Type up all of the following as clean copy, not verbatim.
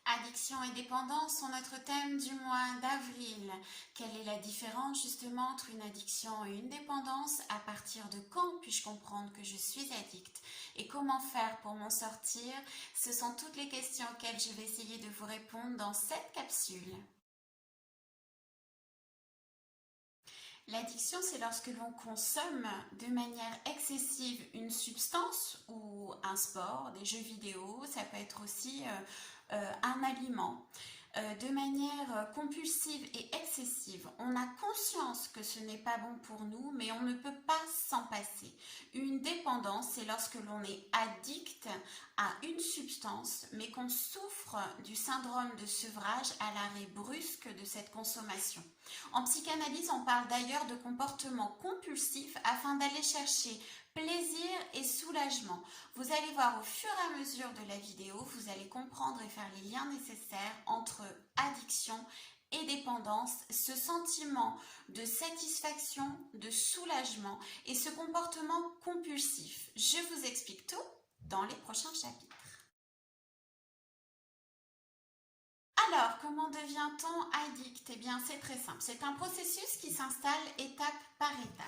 Addiction et dépendance sont notre thème du mois d'avril. Quelle est la différence justement entre une addiction et une dépendance? À partir de quand puis-je comprendre que je suis addict? Et comment faire pour m'en sortir? Ce sont toutes les questions auxquelles je vais essayer de vous répondre dans cette capsule. L'addiction, c'est lorsque l'on consomme de manière excessive une substance ou un sport, des jeux vidéo, ça peut être aussi un aliment. De manière compulsive et excessive. On a conscience que ce n'est pas bon pour nous, mais on ne peut pas s'en passer. Une dépendance, c'est lorsque l'on est addict à une substance, mais qu'on souffre du syndrome de sevrage à l'arrêt brusque de cette consommation. En psychanalyse, on parle d'ailleurs de comportement compulsif afin d'aller chercher plaisir et soulagement. Vous allez voir au fur et à mesure de la vidéo, vous allez comprendre et faire les liens nécessaires entre addiction et dépendance, ce sentiment de satisfaction, de soulagement et ce comportement compulsif. Je vous explique tout dans les prochains chapitres. Alors, comment devient-on addict? Eh bien, c'est très simple. C'est un processus qui s'installe étape par étape.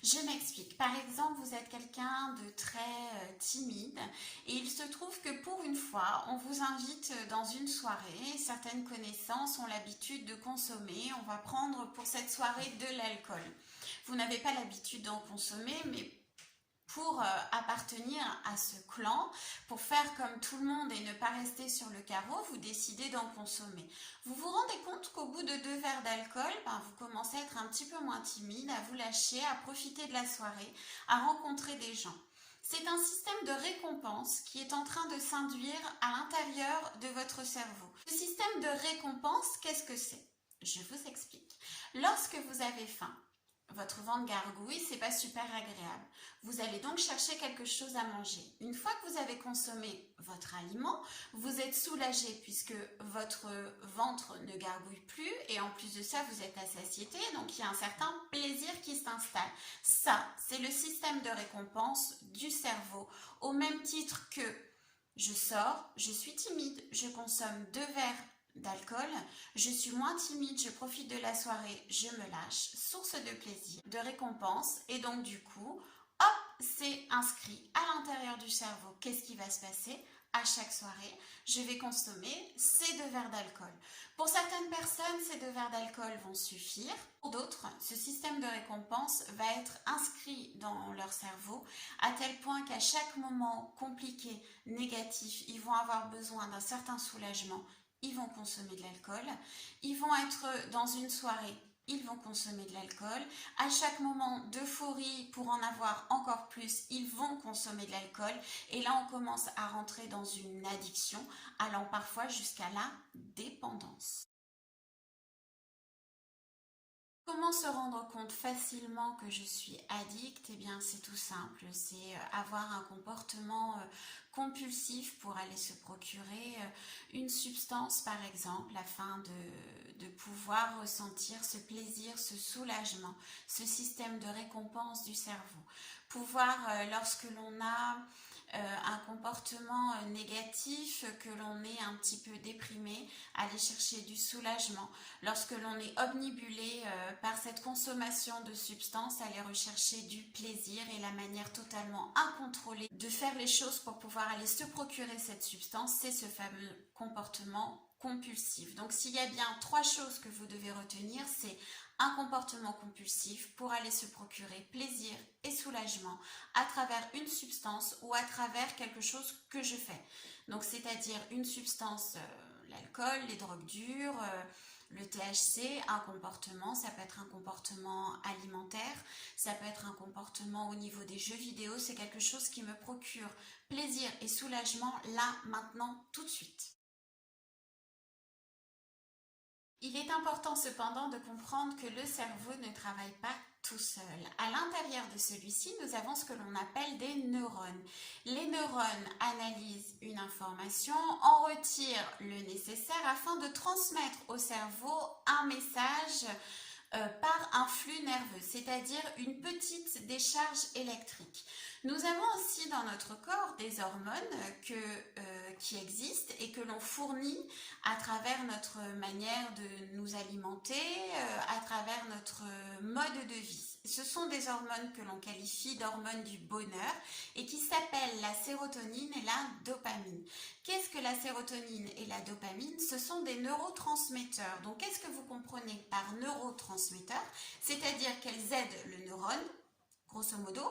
Je m'explique. Par exemple, vous êtes quelqu'un de très timide et il se trouve que pour une fois, on vous invite dans une soirée. Certaines connaissances ont l'habitude de consommer. On va prendre pour cette soirée de l'alcool. Vous n'avez pas l'habitude d'en consommer, mais pour appartenir à ce clan, pour faire comme tout le monde et ne pas rester sur le carreau, vous décidez d'en consommer. Vous vous rendez compte qu'au bout de 2 verres d'alcool, vous commencez à être un petit peu moins timide, à vous lâcher, à profiter de la soirée, à rencontrer des gens. C'est un système de récompense qui est en train de s'induire à l'intérieur de votre cerveau. Ce système de récompense, qu'est-ce que c'est? Je vous explique. Lorsque vous avez faim, votre ventre gargouille, c'est pas super agréable. Vous allez donc chercher quelque chose à manger. Une fois que vous avez consommé votre aliment, vous êtes soulagé puisque votre ventre ne gargouille plus et en plus de ça, vous êtes à satiété, donc il y a un certain plaisir qui s'installe. Ça, c'est le système de récompense du cerveau, au même titre que je sors, je suis timide, je consomme 2 verres d'alcool, je suis moins timide, je profite de la soirée, je me lâche, source de plaisir, de récompense et donc du coup, hop, c'est inscrit à l'intérieur du cerveau. Qu'est-ce qui va se passer? À chaque soirée, je vais consommer ces 2 verres d'alcool. Pour certaines personnes, ces 2 verres d'alcool vont suffire. Pour d'autres, ce système de récompense va être inscrit dans leur cerveau à tel point qu'à chaque moment compliqué, négatif, ils vont avoir besoin d'un certain soulagement. Ils vont consommer de l'alcool, ils vont être dans une soirée, ils vont consommer de l'alcool. À chaque moment d'euphorie, pour en avoir encore plus, ils vont consommer de l'alcool. Et là, on commence à rentrer dans une addiction, allant parfois jusqu'à la dépendance. Comment se rendre compte facilement que je suis addict? Eh bien, c'est tout simple, c'est avoir un comportement compulsif pour aller se procurer une substance, par exemple, afin de pouvoir ressentir ce plaisir, ce soulagement, ce système de récompense du cerveau. Pouvoir, lorsque l'on a un comportement négatif, que l'on est un petit peu déprimé, aller chercher du soulagement. Lorsque l'on est omnibulé par cette consommation de substances, aller rechercher du plaisir et la manière totalement incontrôlée de faire les choses pour pouvoir aller se procurer cette substance, c'est ce fameux comportement compulsif. Donc s'il y a bien 3 choses que vous devez retenir, c'est un comportement compulsif pour aller se procurer plaisir et soulagement à travers une substance ou à travers quelque chose que je fais. Donc c'est-à-dire une substance, l'alcool, les drogues dures, le THC, un comportement, ça peut être un comportement alimentaire, ça peut être un comportement au niveau des jeux vidéo, c'est quelque chose qui me procure plaisir et soulagement là, maintenant, tout de suite. Il est important cependant de comprendre que le cerveau ne travaille pas tout seul. À l'intérieur de celui-ci, nous avons ce que l'on appelle des neurones. Les neurones analysent une information, en retirent le nécessaire afin de transmettre au cerveau un message par un flux nerveux, c'est-à-dire une petite décharge électrique. Nous avons aussi dans notre corps des hormones qui existent et que l'on fournit à travers notre manière de nous alimenter, à travers notre mode de vie. Ce sont des hormones que l'on qualifie d'hormones du bonheur et qui s'appellent la sérotonine et la dopamine. Qu'est-ce que la sérotonine et la dopamine? Ce sont des neurotransmetteurs. Donc, qu'est-ce que vous comprenez par neurotransmetteurs? C'est-à-dire qu'elles aident le neurone, grosso modo,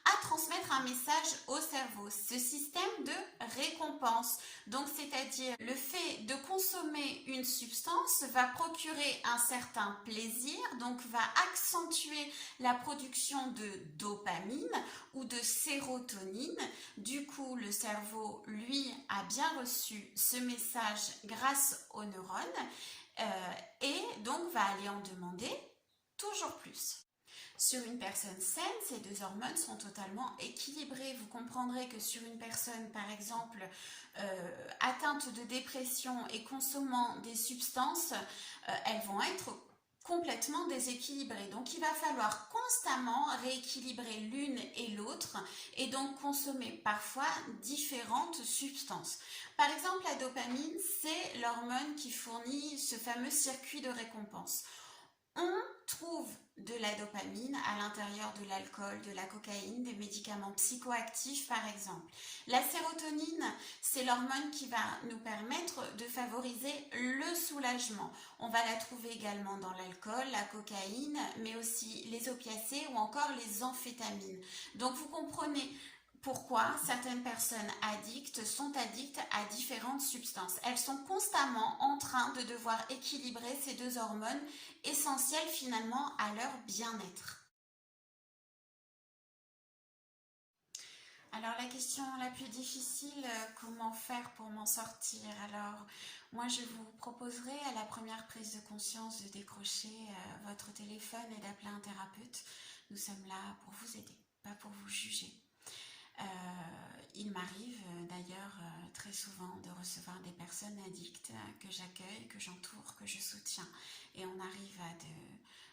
à transmettre un message au cerveau. Ce système de récompense, donc c'est-à-dire le fait de consommer une substance va procurer un certain plaisir, donc va accentuer la production de dopamine ou de sérotonine. Du coup, le cerveau, lui, a bien reçu ce message grâce aux neurones et donc va aller en demander toujours plus. Sur une personne saine, ces deux hormones sont totalement équilibrées. Vous comprendrez que sur une personne, par exemple, atteinte de dépression et consommant des substances, elles vont être complètement déséquilibrées. Donc, il va falloir constamment rééquilibrer l'une et l'autre et donc consommer parfois différentes substances. Par exemple, la dopamine, c'est l'hormone qui fournit ce fameux circuit de récompense. On trouve de la dopamine à l'intérieur de l'alcool, de la cocaïne, des médicaments psychoactifs par exemple. La sérotonine, c'est l'hormone qui va nous permettre de favoriser le soulagement. On va la trouver également dans l'alcool, la cocaïne, mais aussi les opiacés ou encore les amphétamines. Donc vous comprenez pourquoi certaines personnes addictes sont addictes à différentes substances. Elles sont constamment en train de devoir équilibrer ces deux hormones essentielles finalement à leur bien-être. Alors la question la plus difficile, comment faire pour m'en sortir? Alors moi je vous proposerai à la première prise de conscience de décrocher votre téléphone et d'appeler un thérapeute. Nous sommes là pour vous aider, pas pour vous juger. Il m'arrive d'ailleurs très souvent de recevoir des personnes addictes que j'accueille, que j'entoure, que je soutiens et on arrive à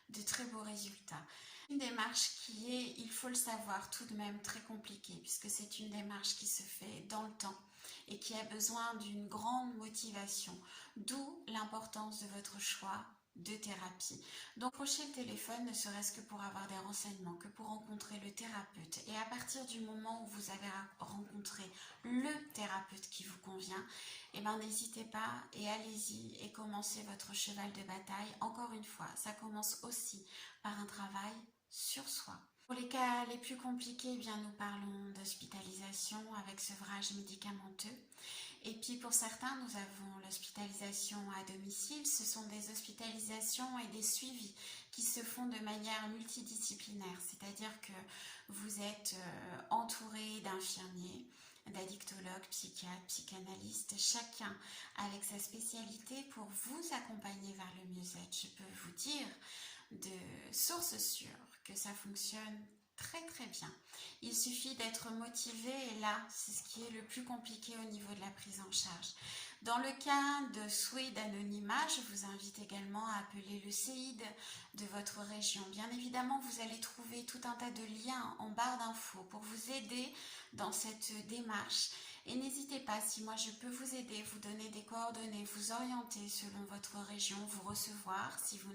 de très beaux résultats. Une démarche qui est, il faut le savoir, tout de même très compliquée puisque c'est une démarche qui se fait dans le temps et qui a besoin d'une grande motivation, d'où l'importance de votre choix de thérapie. Donc, approchez le téléphone ne serait-ce que pour avoir des renseignements, que pour rencontrer le thérapeute. Et à partir du moment où vous avez rencontré le thérapeute qui vous convient, eh ben, n'hésitez pas et allez-y et commencez votre cheval de bataille. Encore une fois, ça commence aussi par un travail sur soi. Pour les cas les plus compliqués, eh bien, nous parlons d'hospitalisation avec sevrage médicamenteux. Et puis pour certains, nous avons l'hospitalisation à domicile. Ce sont des hospitalisations et des suivis qui se font de manière multidisciplinaire, c'est-à-dire que vous êtes entouré d'infirmiers, d'addictologues, psychiatres, psychanalystes, chacun avec sa spécialité pour vous accompagner vers le mieux-être. Je peux vous dire de sources sûres que ça fonctionne très très bien. Il suffit d'être motivé et là, c'est ce qui est le plus compliqué au niveau de la prise en charge. Dans le cas de souhait d'anonymat, je vous invite également à appeler le CEID de votre région. Bien évidemment, vous allez trouver tout un tas de liens en barre d'infos pour vous aider dans cette démarche. Et n'hésitez pas, si moi je peux vous aider, vous donner des coordonnées, vous orienter selon votre région, vous recevoir si vous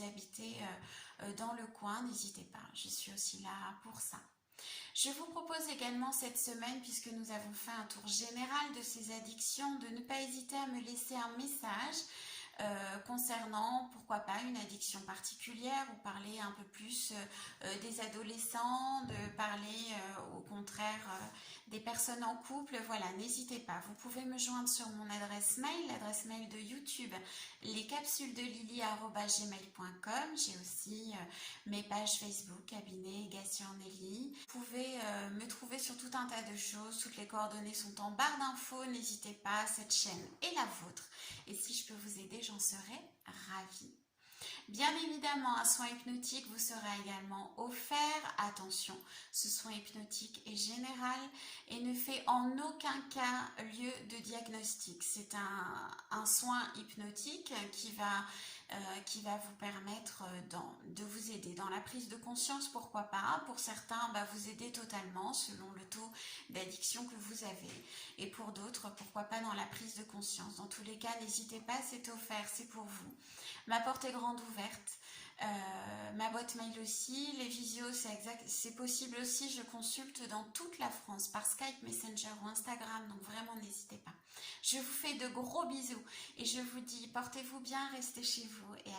habitez dans le coin, n'hésitez pas, je suis aussi là pour ça. Je vous propose également cette semaine, puisque nous avons fait un tour général de ces addictions, de ne pas hésiter à me laisser un message concernant, pourquoi pas, une addiction particulière ou parler un peu plus des adolescents, de parler au contraire des personnes en couple. Voilà, n'hésitez pas. Vous pouvez me joindre sur mon adresse mail, l'adresse mail de YouTube, lescapsulesdelily@gmail.com. J'ai aussi mes pages Facebook, cabinet Gatien Nelly. Vous pouvez me trouver sur tout un tas de choses. Toutes les coordonnées sont en barre d'infos. N'hésitez pas, cette chaîne est la vôtre. Et si je peux vous aider, j'en serai ravie. Bien évidemment, un soin hypnotique vous sera également offert. Attention, ce soin hypnotique est général et ne fait en aucun cas lieu de diagnostic. C'est un soin hypnotique qui va vous permettre de vous aider dans la prise de conscience, pourquoi pas. Pour certains, vous aider totalement selon le taux d'addiction que vous avez. Et pour d'autres, pourquoi pas dans la prise de conscience. Dans tous les cas, n'hésitez pas, c'est offert, c'est pour vous. Ma porte est grande ouverte. Ma boîte mail aussi, les visios c'est possible aussi, je consulte dans toute la France par Skype, Messenger ou Instagram, donc vraiment n'hésitez pas. Je vous fais de gros bisous et je vous dis portez-vous bien, restez chez vous et